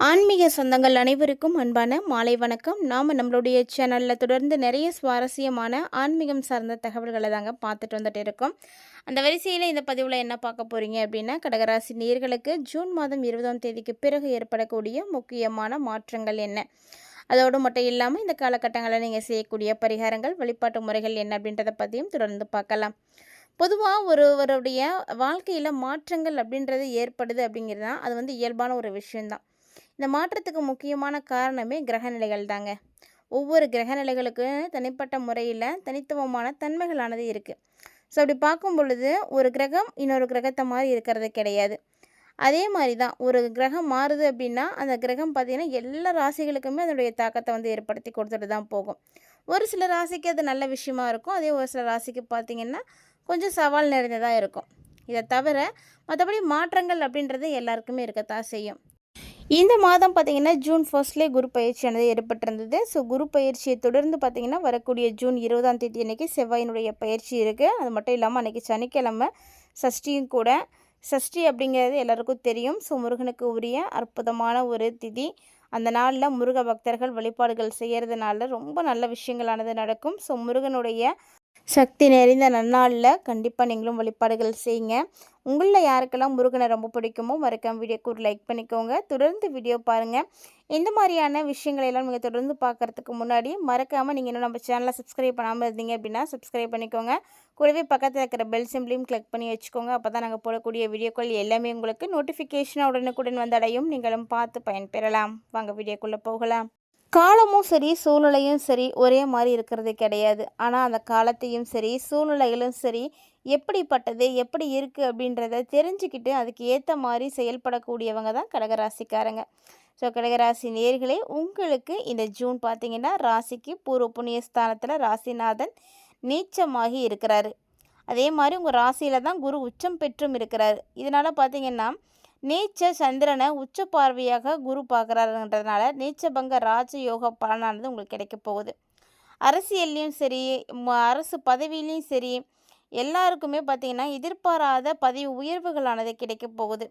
ஆன்மீக சொந்தங்கள் அனைவருக்கும் அன்பான மாலை வணக்கம். நாம் நம்மளுடைய சேனலில் தொடர்ந்து நிறைய சுவாரஸ்யமான ஆன்மீகம் சார்ந்த தகவல்களை தாங்க பார்த்துட்டு வந்துட்டு இருக்கோம். அந்த வரிசையில் இந்த பதிவில் என்ன பார்க்க போகிறீங்க அப்படின்னா, கடகராசி நேயர்களுக்கு ஜூன் மாதம் 20ஆம் தேதிக்கு பிறகு ஏற்படக்கூடிய முக்கியமான மாற்றங்கள் என்ன, அதோடு மட்டும் இல்லாமல் இந்த காலகட்டங்களில் நீங்கள் செய்யக்கூடிய பரிகாரங்கள், வழிபாட்டு முறைகள் என்ன அப்படின்றத பற்றியும் தொடர்ந்து பார்க்கலாம். பொதுவாக ஒருவருடைய வாழ்க்கையில் மாற்றங்கள் அப்படின்றது ஏற்படுது அப்படிங்கிறது தான் அது இயல்பான ஒரு விஷயந்தான். இந்த மாற்றத்துக்கு முக்கியமான காரணமே கிரகநிலைகள் தாங்க. ஒவ்வொரு கிரகநிலைகளுக்கு தனிப்பட்ட முறையில் தனித்துவமான தன்மைகளானது இருக்குது. ஸோ அப்படி பார்க்கும் பொழுது ஒரு கிரகம் இன்னொரு கிரகத்தை மாதிரி இருக்கிறது கிடையாது. அதே மாதிரி தான் ஒரு கிரகம் மாறுது அப்படின்னா அந்த கிரகம் பார்த்திங்கன்னா எல்லா ராசிகளுக்குமே அதனுடைய தாக்கத்தை ஏற்படுத்தி கொடுத்துட்டு தான் போகும். ஒரு சில ராசிக்கு அது நல்ல விஷயமா இருக்கும், அதே ஒரு சில ராசிக்கு பார்த்திங்கன்னா கொஞ்சம் சவால் நிறைந்ததாக இருக்கும். இதை தவிர மற்றபடி மாற்றங்கள் அப்படின்றது எல்லாருக்குமே இருக்கத்தான் செய்யும். இந்த மாதம் பார்த்திங்கன்னா ஜூன் ஃபர்ஸ்ட்லேயே குரு பயிற்சியானது ஏற்பட்டிருந்தது. ஸோ குரு பயிற்சியை தொடர்ந்து பார்த்திங்கன்னா வரக்கூடிய ஜூன் 20ஆம் தேதி அன்றைக்கி செவ்வாயினுடைய பயிற்சி இருக்குது. அது மட்டும் இல்லாமல் அன்றைக்கி சனிக்கிழமை சஷ்டியும் கூட. சஷ்டி அப்படிங்கிறது எல்லாருக்கும் தெரியும். ஸோ முருகனுக்கு உரிய அற்புதமான ஒரு திதி. அந்த நாளில் முருக பக்தர்கள் வழிபாடுகள் செய்கிறதுனால ரொம்ப நல்ல விஷயங்களானது நடக்கும். ஸோ முருகனுடைய சக்தி நிறைந்த நன்னாளில் கண்டிப்பாக நீங்களும் வழிபாடுகள் செய்யுங்க. உங்களில் யாருக்கெல்லாம் முருகனை ரொம்ப பிடிக்குமோ மறக்காம வீடியோக்கு ஒரு லைக் பண்ணிக்கோங்க. தொடர்ந்து வீடியோ பாருங்கள். இந்த மாதிரியான விஷயங்களெல்லாம் நீங்கள் தொடர்ந்து பார்க்குறதுக்கு முன்னாடி மறக்காமல் நீங்கள் இன்னும் நம்ம சேனலை சப்ஸ்கிரைப் பண்ணாமல் இருந்தீங்க அப்படின்னா சப்ஸ்கிரைப் பண்ணிக்கோங்க. கூடவே பக்கத்தில் இருக்கிற பெல் சிம்பிளையும் கிளிக் பண்ணி வச்சுக்கோங்க. அப்போ தான் நாங்கள் போடக்கூடிய வீடியோக்கள் எல்லாமே உங்களுக்கு நோட்டிஃபிகேஷனாக உடனுக்குடன் வந்தடையும். நீங்களும் பார்த்து பயன்பெறலாம். வாங்க வீடியோக்குள்ளே போகலாம். காலமும் சரி சூழ்நிலையும் சரி ஒரே மாதிரி இருக்கிறது கிடையாது. ஆனால் அந்த காலத்தையும் சரி சூழ்நிலைகளும் சரி எப்படிப்பட்டது எப்படி இருக்குது அப்படின்றத தெரிஞ்சுக்கிட்டு அதுக்கு ஏற்ற மாதிரி செயல்படக்கூடியவங்க தான் கடகராசிக்காரங்க. ஸோ கடகராசி நேயர்களே, உங்களுக்கு இந்த ஜூன் பார்த்திங்கன்னா ராசிக்கு பூர்வ புண்ணிய ஸ்தானத்தில் ராசிநாதன் நீச்சமாகி இருக்கிறாரு. அதே மாதிரி உங்கள் ராசியில் தான் குரு உச்சம் பெற்றும் இருக்கிறாரு. இதனால் பார்த்திங்கன்னா நீச்ச சந்திரனை உச்ச பார்வையாக குரு பார்க்குறாருன்றதுனால நீச்சபங்க ராஜயோக பலனானது உங்களுக்கு கிடைக்க போகுது. அரசியல்லையும் சரி அரசு பதவியிலையும் சரி எல்லாருக்குமே பார்த்திங்கன்னா எதிர்பாராத பதவி உயர்வுகளானது கிடைக்க போகுது.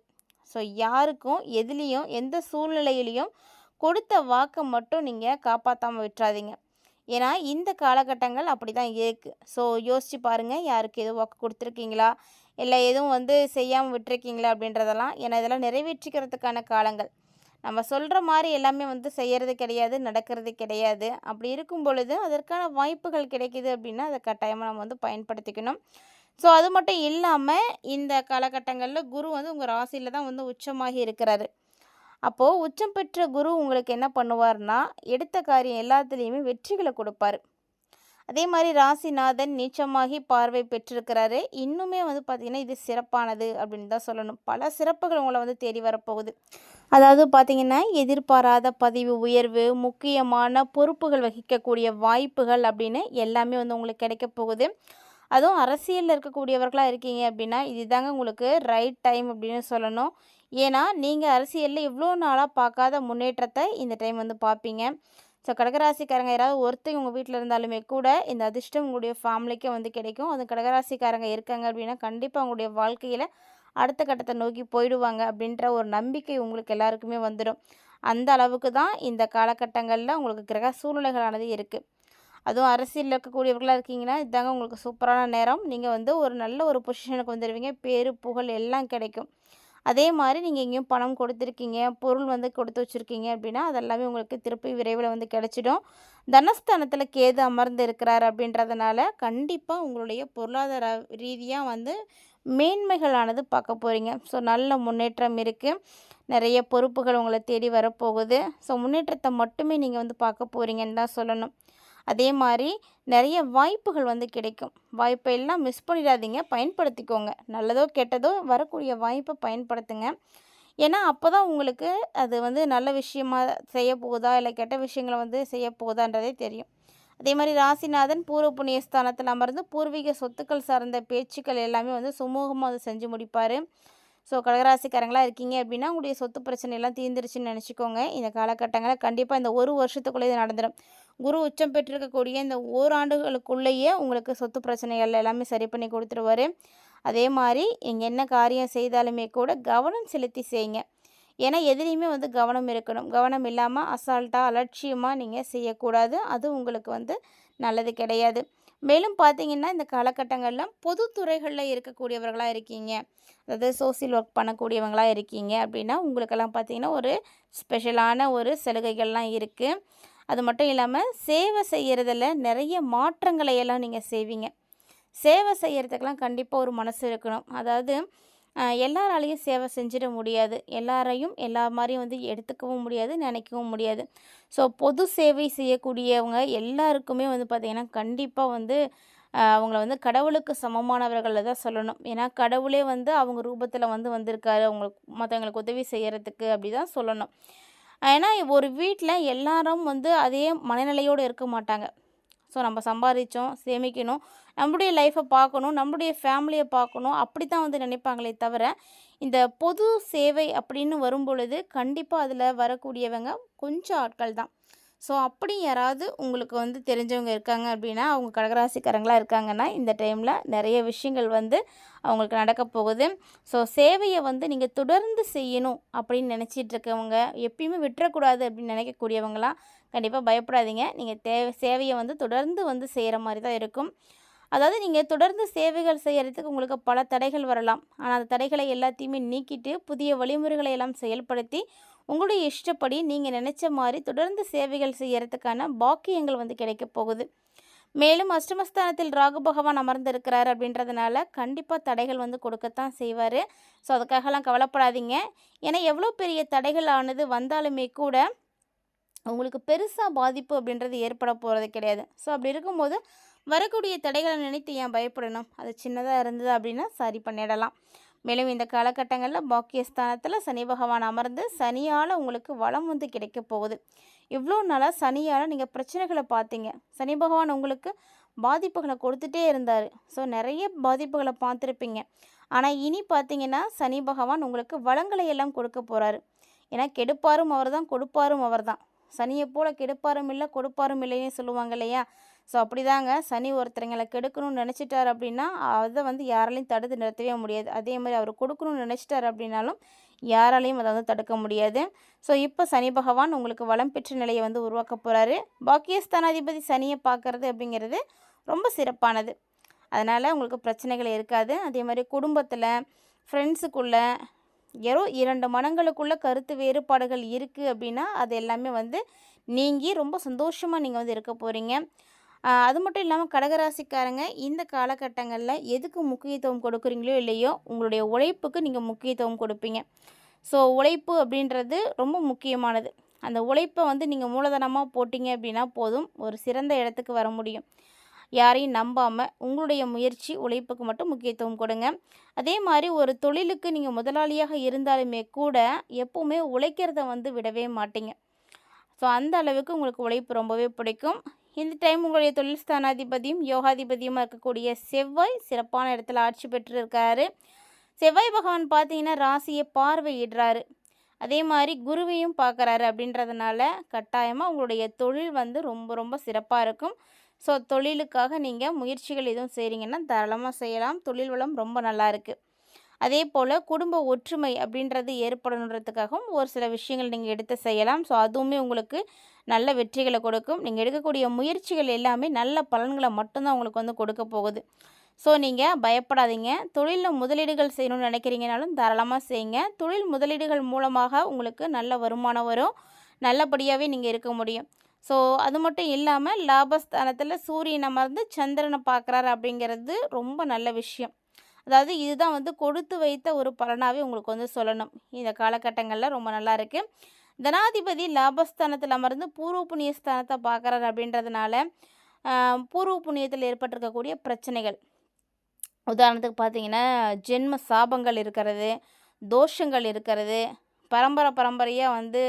ஸோ யாருக்கும் எதுலேயும் எந்த சூழ்நிலையிலையும் கொடுத்த வாக்கை மட்டும் நீங்கள் காப்பாற்றாமல் விட்டுறாதீங்க. ஏன்னா இந்த காலகட்டங்கள் அப்படி தான் இருக்குது. ஸோ யோசித்து பாருங்கள், யாருக்கு எதுவும் வாக்கு கொடுத்துருக்கீங்களா, இல்லை எதுவும் செய்யாமல் விட்டுருக்கீங்களா அப்படின்றதெல்லாம். ஏன்னா இதெல்லாம் நிறைவேற்றிக்கிறதுக்கான காலங்கள். நம்ம சொல்கிற மாதிரி எல்லாமே செய்கிறது கிடையாது, நடக்கிறது கிடையாது. அப்படி இருக்கும் பொழுது அதற்கான வாய்ப்புகள் கிடைக்கிது அப்படின்னா அதை கட்டாயமாக நம்ம பயன்படுத்திக்கணும். ஸோ அது மட்டும் இல்லாமல் இந்த காலகட்டங்களில் குரு உங்கள் ராசியில் தான் உச்சமாகி இருக்கிறாரு. அப்போது உச்சம் பெற்ற குரு உங்களுக்கு என்ன பண்ணுவார்னா, எடுத்த காரியம் எல்லாத்துலேயுமே வெற்றிகளை கொடுப்பார். அதே மாதிரி ராசிநாதன் நீச்சமாகி பார்வை பெற்றிருக்கிறாரு. இன்னுமே பார்த்திங்கன்னா இது சிறப்பானது அப்படின்னு தான் சொல்லணும். பல சிறப்புகள் உங்களை தேடி வரப்போகுது. அதாவது பார்த்திங்கன்னா எதிர்பாராத பதவி உயர்வு, முக்கியமான பொறுப்புகள் வகிக்கக்கூடிய வாய்ப்புகள் அப்படின்னு எல்லாமே உங்களுக்கு கிடைக்க போகுது. அதுவும் அரசியலில் இருக்கக்கூடியவர்களாக இருக்கீங்க அப்படின்னா இதுதாங்க உங்களுக்கு ரைட் டைம் அப்படின்னு சொல்லணும். ஏன்னா நீங்கள் அரசியலில் இவ்வளோ நாளாக பார்க்காத முன்னேற்றத்தை இந்த டைம் பார்ப்பீங்க. ஸோ கடகராசிக்காரங்க யாராவது ஒருத்தர் உங்கள் வீட்டில் இருந்தாலுமே கூட இந்த அதிர்ஷ்டம் உங்களுடைய ஃபேமிலிக்கே கிடைக்கும். அது கடகராசிக்காரங்க இருக்காங்க அப்படின்னா கண்டிப்பாக உங்களுடைய வாழ்க்கையில் அடுத்த கட்டத்தை நோக்கி போயிடுவாங்க அப்படின்ற ஒரு நம்பிக்கை உங்களுக்கு எல்லாருக்குமே வந்துடும். அந்த அளவுக்கு தான் இந்த காலகட்டங்களில் உங்களுக்கு கிரக சூழ்நிலைகளானது இருக்குது. அதுவும் அரசியலில் இருக்கக்கூடியவர்களாக இருக்கீங்கன்னா இதாங்க உங்களுக்கு சூப்பரான நேரம். நீங்கள் ஒரு நல்ல ஒரு பொசிஷனுக்கு வந்துடுவீங்க. பேரு புகழ் எல்லாம் கிடைக்கும். அதே மாதிரி நீங்கள் எங்கேயும் பணம் கொடுத்துருக்கீங்க, பொருள் கொடுத்து வச்சுருக்கீங்க அப்படின்னா அதெல்லாமே உங்களுக்கு திருப்பி விரைவில் கிடச்சிடும். தனஸ்தானத்தில் கேது அமர்ந்து இருக்கிறார் அப்படின்றதுனால கண்டிப்பாக உங்களுடைய பொருளாதார ரீதியாக மேன்மைகளானது பார்க்க போகிறீங்க. ஸோ நல்ல முன்னேற்றம் இருக்குது. நிறைய பொறுப்புகள் உங்களை தேடி வரப்போகுது. ஸோ முன்னேற்றத்தை மட்டுமே நீங்கள் பார்க்க போகிறீங்கன்னு தான் சொல்லணும். அதே மாதிரி நிறைய வாய்ப்புகள் கிடைக்கும். வாய்ப்பை எல்லாம் மிஸ் பண்ணிடாதீங்க, பயன்படுத்திக்கோங்க. நல்லதோ கெட்டதோ வரக்கூடிய வாய்ப்பை பயன்படுத்துங்க. ஏன்னா அப்போ தான் உங்களுக்கு அது நல்ல விஷயமா செய்ய போகுதா இல்லை கெட்ட விஷயங்களை செய்ய போகுதான்றதே தெரியும். அதே மாதிரி ராசிநாதன் பூர்வ புண்ணிய ஸ்தானத்தில் அமர்ந்து பூர்வீக சொத்துக்கள் சார்ந்த பேச்சுக்கள் எல்லாமே சுமூகமாக அதை செஞ்சு முடிப்பார். ஸோ கடகராசிக்காரங்களாக இருக்கீங்க அப்படின்னா உங்களுடைய சொத்து பிரச்சனையெல்லாம் தீர்ந்துருச்சுன்னு நினச்சிக்கோங்க. இந்த காலகட்டங்களில் கண்டிப்பாக இந்த ஒரு வருஷத்துக்குள்ளே இது நடந்துடும். குரு உச்சம் பெற்றிருக்கக்கூடிய இந்த ஓராண்டுகளுக்குள்ளேயே உங்களுக்கு சொத்து பிரச்சனைகள் எல்லாமே சரி பண்ணி கொடுத்துருவார். அதே மாதிரி நீங்கள் என்ன காரியம் செய்தாலுமே கூட கவனம் செலுத்தி செய்யுங்க. ஏன்னா எதுலேயுமே வந்து கவனம் இருக்கணும். கவனம் இல்லாமல் அசால்ட்டாக அலட்சியமாக நீங்கள் செய்யக்கூடாது. அது உங்களுக்கு வந்து நல்லது கிடையாது. மேலும் பார்த்தீங்கன்னா, இந்த காலகட்டங்கள்ல பொதுத்துறைகள்ல இருக்கக்கூடியவர்களாக இருக்கீங்க. அதாவது சோசியல் ஒர்க் பண்ணக்கூடியவங்களா இருக்கீங்க அப்படின்னா, உங்களுக்கெல்லாம் பார்த்தீங்கன்னா, ஒரு ஸ்பெஷலான ஒரு சலுகைகள்லாம் இருக்குது. அது மட்டும் இல்லாமல் சேவை செய்கிறதுல நிறைய மாற்றங்களை எல்லாம் நீங்கள் செய்வீங்க. சேவை செய்கிறதுக்கெல்லாம் கண்டிப்பாக ஒரு மனசு இருக்கணும். அதாவது எல்லாராலையும் சேவை செஞ்சிட முடியாது. எல்லாரையும் எல்லா மாரியும் வந்து எடுத்துக்கவும் முடியாது, நினைக்கவும் முடியாது. ஸோ பொது சேவை செய்யக்கூடியவங்க எல்லாருக்குமே வந்து பார்த்திங்கன்னா, கண்டிப்பாக வந்து அவங்கள வந்து கடவுளுக்கு சமமானவர்கள தான் சொல்லணும். ஏன்னா கடவுளே வந்து அவங்க ரூபத்தில் வந்து வந்திருக்காரு அவங்களுக்கு மற்றவங்களுக்கு உதவி செய்கிறதுக்கு அப்படி தான் சொல்லணும். ஏன்னா ஒரு வீட்டில் எல்லாரும் வந்து அதே மனநிலையோடு இருக்க மாட்டாங்க. ஸோ நம்ம சம்பாதிச்சோம், சேமிக்கணும், நம்முடைய லைஃப்பை பார்க்கணும், நம்முடைய ஃபேமிலியை பார்க்கணும், அப்படி தான் வந்து நினைப்பாங்களே தவிர, இந்த பொது சேவை அப்படின்னு வரும்பொழுது கண்டிப்பாக அதில் வரக்கூடியவங்க கொஞ்சம் ஆட்கள் தான். ஸோ அப்படி யாராவது உங்களுக்கு வந்து தெரிஞ்சவங்க இருக்காங்க அப்படின்னா, அவங்க கடகராசிக்காரங்களாக இருக்காங்கன்னா, இந்த டைமில் நிறைய விஷயங்கள் வந்து அவங்களுக்கு நடக்க போகுது. ஸோ சேவையை வந்து நீங்கள் தொடர்ந்து செய்யணும் அப்படின்னு நினச்சிட்டு இருக்கவங்க, எப்பயுமே விட்டுறக்கூடாது அப்படின்னு நினைக்கக்கூடியவங்களாம் கண்டிப்பாக பயப்படாதீங்க. நீங்கள் சேவையை வந்து தொடர்ந்து வந்து செய்கிற மாதிரி தான் இருக்கும். அதாவது நீங்கள் தொடர்ந்து சேவைகள் செய்கிறதுக்கு உங்களுக்கு பல தடைகள் வரலாம். ஆனால் அந்த தடைகளை எல்லாத்தையுமே நீக்கிட்டு புதிய வழிமுறைகளை எல்லாம் செயல்படுத்தி உங்களுடைய இஷ்டப்படி நீங்கள் நினச்ச மாதிரி தொடர்ந்து சேவைகள் செய்கிறதுக்கான பாக்கியங்கள் வந்து கிடைக்க போகுது. மேலும் அஷ்டமஸ்தானத்தில் ராகு பகவான் அமர்ந்திருக்கிறார் அப்படின்றதுனால கண்டிப்பாக தடைகள் வந்து கொடுக்கத்தான் செய்வார். ஸோ அதுக்காகலாம் கவலைப்படாதீங்க. ஏன்னா எவ்வளோ பெரிய தடைகள் ஆனது வந்தாலுமே கூட உங்களுக்கு பெருசாக பாதிப்பு அப்படின்றது ஏற்பட போகிறது கிடையாது. ஸோ அப்படி இருக்கும்போது வரக்கூடிய தடைகளை நினைத்து ஏன் பயப்படணும்? அது சின்னதாக இருந்தது அப்படின்னா சரி பண்ணிடலாம். மேலும் இந்த காலகட்டங்களில் பாக்கியஸ்தானத்தில் சனி பகவான் அமர்ந்து சனியால் உங்களுக்கு வளம் வந்து கிடைக்க போகுது. இவ்வளோ நாளாக சனியால் நீங்கள் பிரச்சனைகளை பார்த்தீங்க. சனி பகவான் உங்களுக்கு பாதிப்புகளை கொடுத்துட்டே இருந்தார். ஸோ நிறைய பாதிப்புகளை பார்த்துருப்பீங்க. ஆனால் இனி பார்த்தீங்கன்னா சனி பகவான் உங்களுக்கு வளங்களை எல்லாம் கொடுக்க போகிறாரு. ஏன்னா கெடுப்பாரும் அவர் தான், கொடுப்பாரும் அவர் தான். சனியை போல் கெடுப்பாரும் இல்லை, கொடுப்பாரும் இல்லைன்னு சொல்லுவாங்க இல்லையா? ஸோ அப்படிதாங்க சனி ஒருத்தரைங்களை கெடுக்கணும்னு நினச்சிட்டார் அப்படின்னா அதை வந்து யாராலையும் தடுத்து நிறுத்தவே முடியாது. அதே மாதிரி அவர் கொடுக்கணும்னு நினச்சிட்டார் அப்படின்னாலும் யாராலையும் அதை வந்து தடுக்க முடியாது. ஸோ இப்போ சனி பகவான் உங்களுக்கு வளம் பெற்ற நிலையை வந்து உருவாக்க போகிறாரு. பாக்கியஸ்தானாதிபதி சனியை பார்க்குறது அப்படிங்கிறது ரொம்ப சிறப்பானது. அதனால் உங்களுக்கு பிரச்சனைகள் இருக்காது. அதே மாதிரி குடும்பத்தில், ஃப்ரெண்ட்ஸுக்குள்ளே யாரோ 2 மனங்களுக்குள்ள கருத்து வேறுபாடுகள் இருக்குது அப்படின்னா அது எல்லாமே வந்து நீங்கி ரொம்ப சந்தோஷமாக நீங்கள் வந்து இருக்க போகிறீங்க. அது மட்டும் இல்லாமல் கடகராசிக்காரங்க இந்த காலகட்டங்களில் எதுக்கு முக்கியத்துவம் கொடுக்குறீங்களோ இல்லையோ உங்களுடைய உழைப்புக்கு நீங்கள் முக்கியத்துவம் கொடுப்பீங்க. ஸோ உழைப்பு அப்படின்றது ரொம்ப முக்கியமானது. அந்த உழைப்பை வந்து நீங்கள் மூலதனமாக போட்டிங்க அப்படின்னா போதும், ஒரு சிறந்த இடத்துக்கு வர முடியும். யாரையும் நம்பாமல் உங்களுடைய முயற்சி உழைப்புக்கு மட்டும் முக்கியத்துவம் கொடுங்க. அதே மாதிரி ஒரு தொழிலுக்கு நீங்கள் முதலாளியாக இருந்தாலுமே கூட எப்போவுமே உழைக்கிறத வந்து விடவே மாட்டீங்க. ஸோ அந்த அளவுக்கு உங்களுக்கு உழைப்பு ரொம்பவே பிடிக்கும். இந்த டைம் உங்களுடைய தொழில் ஸ்தானாதிபதியும் யோகாதிபதியுமாக இருக்கக்கூடிய செவ்வாய் சிறப்பான இடத்துல ஆட்சி பெற்றிருக்காரு. செவ்வாய் பகவான் பார்த்தீங்கன்னா ராசியை பார்வையிடுறாரு. அதே மாதிரி குருவையும் பார்க்குறாரு. அப்படின்றதுனால கட்டாயமாக உங்களுடைய தொழில் வந்து ரொம்ப ரொம்ப சிறப்பாக இருக்கும். ஸோ தொழிலுக்காக நீங்கள் முயற்சிகள் எதுவும் செய்கிறீங்கன்னா தாராளமாக செய்யலாம். தொழில் வளம் ரொம்ப நல்லா இருக்குது. அதே போல் குடும்ப ஒற்றுமை அப்படின்றது ஏற்படணுன்றதுக்காகவும் ஒரு சில விஷயங்கள் நீங்கள் எடுத்து செய்யலாம். ஸோ அதுவுமே உங்களுக்கு நல்ல வெற்றிகளை கொடுக்கும். நீங்கள் எடுக்கக்கூடிய முயற்சிகள் எல்லாமே நல்ல பலன்களை மட்டும்தான் உங்களுக்கு வந்து கொடுக்க போகுது. ஸோ நீங்கள் பயப்படாதீங்க. தொழிலில் முதலீடுகள் செய்யணும்னு நினைக்கிறீங்கனாலும் தாராளமாக செய்யுங்க. தொழில் முதலீடுகள் மூலமாக உங்களுக்கு நல்ல வருமானம் வரும். நல்லபடியாகவே நீங்கள் இருக்க முடியும். ஸோ அது மட்டும் இல்லாமல் லாபஸ்தானத்தில் சூரியன் அமர்ந்து சந்திரனை பார்க்குறாரு அப்படிங்கிறது ரொம்ப நல்ல விஷயம். அதாவது இதுதான் வந்து கொடுத்து வைத்த ஒரு பலனாகவே உங்களுக்கு வந்து சொல்லணும். இந்த காலகட்டங்களில் ரொம்ப நல்லா இருக்குது. தனாதிபதி லாபஸ்தானத்தில் அமர்ந்து பூர்வ புண்ணிய ஸ்தானத்தை பார்க்குறாரு அப்படின்றதுனால பூர்வ புண்ணியத்தில் ஏற்பட்டிருக்கக்கூடிய பிரச்சனைகள், உதாரணத்துக்கு பார்த்தீங்கன்னா ஜென்ம சாபங்கள் இருக்கிறது, தோஷங்கள் இருக்கிறது, பரம்பரையாக வந்து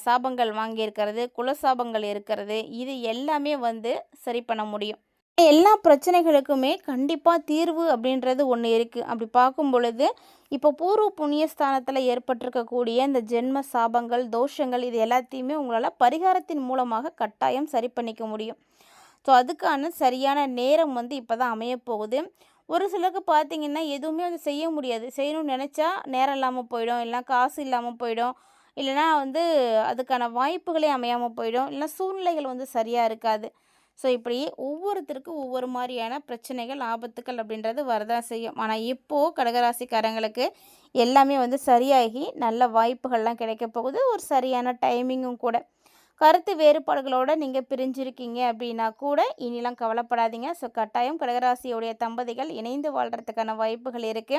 சாபங்கள் வாங்கியிருக்கிறது, குலசாபங்கள் இருக்கிறது, இது எல்லாமே வந்து சரி பண்ண முடியும். எல்லா பிரச்சனைகளுக்குமே கண்டிப்பாக தீர்வு அப்படின்றது ஒன்று இருக்குது. அப்படி பார்க்கும் பொழுது இப்போ பூர்வ புண்ணியஸ்தானத்தில் ஏற்பட்டிருக்கக்கூடிய இந்த ஜென்ம சாபங்கள், தோஷங்கள் இது எல்லாத்தையுமே உங்களால் பரிகாரத்தின் மூலமாக கட்டாயம் சரி பண்ணிக்க முடியும். ஸோ அதுக்கான சரியான நேரம் வந்து இப்போ தான் அமையப்போகுது. ஒரு சிலருக்கு பார்த்தீங்கன்னா, எதுவுமே வந்து செய்ய முடியாது. செய்யணும்னு நெனச்சா நேரம் இல்லாம போயிடும். இல்லனா காசு இல்லாம போயிடும். இல்லனா வந்து அதுக்கான வாய்ப்புகளே அமையாம போயிடும். இல்லனா சூழ்நிலைகள் வந்து சரியா இருக்காது. ஸோ இப்படி ஒவ்வொருத்தருக்கும் ஒவ்வொரு மாரியான பிரச்சனைகள், ஆபத்துக்கள் அப்படின்றது வரதான் செய்யும். ஆனா இப்போ கடகராசிக்காரங்களுக்கு எல்லாமே வந்து சரியாகி நல்ல வாய்ப்புகள்லாம் கிடைக்க போகுது. ஒரு சரியான டைமிங்கும் கூட. கருத்து வேறுபாடுகளோட நீங்க பிரிஞ்சிருக்கீங்க அப்படின்னா கூட இனிலாம் கவலைப்படாதீங்க. ஸோ கட்டாயம் கடகராசியுடைய தம்பதிகள் இணைந்து வாழ்றதுக்கான வாய்ப்புகள் இருக்கு.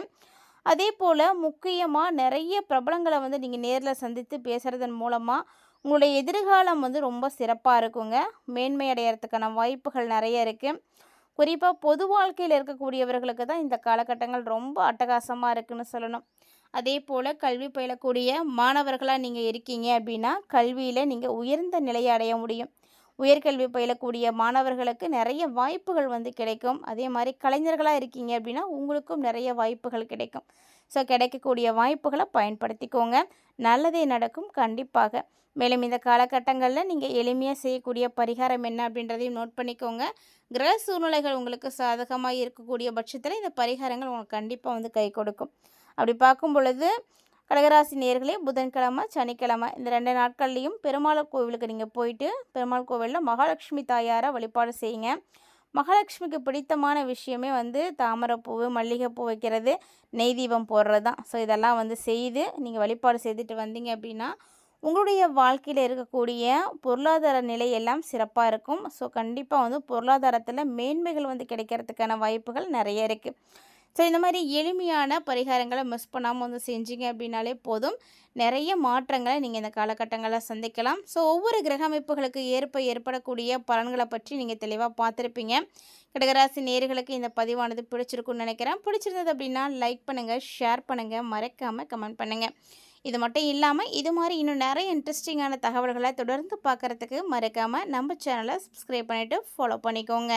அதேபோல முக்கியமா நெறைய பிரபலங்கள வந்து நீங்க நேர்ல சந்தித்து பேசுறதன் மூலமா, உங்களுடைய எதிர்காலம் வந்து ரொம்ப சிறப்பா இருக்குங்க. மேன்மை அடையறதுக்கான வாய்ப்புகள் நெறைய இருக்கு. குறிப்பா பொது வாழ்க்கையில இருக்கக்கூடியவர்களுக்கு தான் இந்த காலகட்டங்கள் ரொம்ப அட்டகாசமா இருக்குன்னு சொல்லணும். அதேபோல கல்வி பயிலக்கூடிய மாணவர்களா நீங்க இருக்கீங்க அப்படின்னா, கல்வியில நீங்க உயர்ந்த நிலையை அடைய முடியும். உயர்கல்வி பயிலக்கூடிய மாணவர்களுக்கு நெறைய வாய்ப்புகள் வந்து கிடைக்கும். அதே மாரி கலைஞர்களா இருக்கீங்க அப்படின்னா, உங்களுக்கும் நெறைய வாய்ப்புகள் கிடைக்கும். ஸோ கிடைக்கக்கூடிய வாய்ப்புகள பயன்படுத்திக்கோங்க. நல்லதே நடக்கும் கண்டிப்பாக. மேலும் இந்த காலகட்டங்கள்ல நீங்க எளிமையா செய்யக்கூடிய பரிகாரம் என்ன அப்படின்றதையும் நோட் பண்ணிக்கோங்க. கிரக சூழ்நிலைகள் உங்களுக்கு சாதகமா இருக்கக்கூடிய பட்சத்தில இந்த பரிகாரங்கள் உங்களுக்கு கண்டிப்பா வந்து கை கொடுக்கும். அப்படி பார்க்கும் பொழுது கடகராசி நேயர்களே புதன்கிழமை, சனிக்கிழமை இந்த 2 நாட்கள்லேயும் பெருமாள் கோவிலுக்கு நீங்கள் போயிட்டு பெருமாள் கோவிலில் மகாலட்சுமி தாயாரை வழிபாடு செய்யுங்க. மகாலட்சுமிக்கு பிடித்தமான விஷயமே வந்து தாமரைப்பூவு, மல்லிகைப்பூ வைக்கிறது, நெய் தீபம் போடுறது தான். ஸோ இதெல்லாம் வந்து செய்து நீங்கள் வழிபாடு செய்துட்டு வந்தீங்க அப்படின்னா, உங்களுடைய வாழ்க்கையில் இருக்கக்கூடிய பொருளாதார நிலை எல்லாம் சிறப்பாக இருக்கும். ஸோ கண்டிப்பாக வந்து பொருளாதாரத்தில் மேன்மைகள் வந்து கிடைக்கிறதுக்கான வாய்ப்புகள் நிறைய இருக்குது. ஸோ இந்த மாதிரி எளிமையான பரிகாரங்களை மிஸ் பண்ணாமல் வந்து செஞ்சீங்க அப்படின்னாலே போதும். நிறைய மாற்றங்களை நீங்கள் இந்த காலகட்டங்களில் சந்திக்கலாம். ஸோ ஒவ்வொரு கிரக அமைப்புகளுக்கு ஏற்படக்கூடிய பலன்களை பற்றி நீங்கள் தெளிவாக பார்த்துருப்பீங்க. கடகராசி நேயர்களுக்கு இந்த பதிவானது பிடிச்சிருக்குன்னு நினைக்கிறேன். பிடிச்சிருந்தது அப்படின்னா லைக் பண்ணுங்கள், ஷேர் பண்ணுங்கள், மறக்காமல் கமெண்ட் பண்ணுங்கள். இது மட்டும் இல்லாமல் இது மாதிரி இன்னும் நிறைய இன்ட்ரெஸ்டிங்கான தகவல்களை தொடர்ந்து பார்க்குறதுக்கு மறக்காமல் நம்ம சேனலை சப்ஸ்கிரைப் பண்ணிவிட்டு ஃபாலோ பண்ணிக்கோங்க.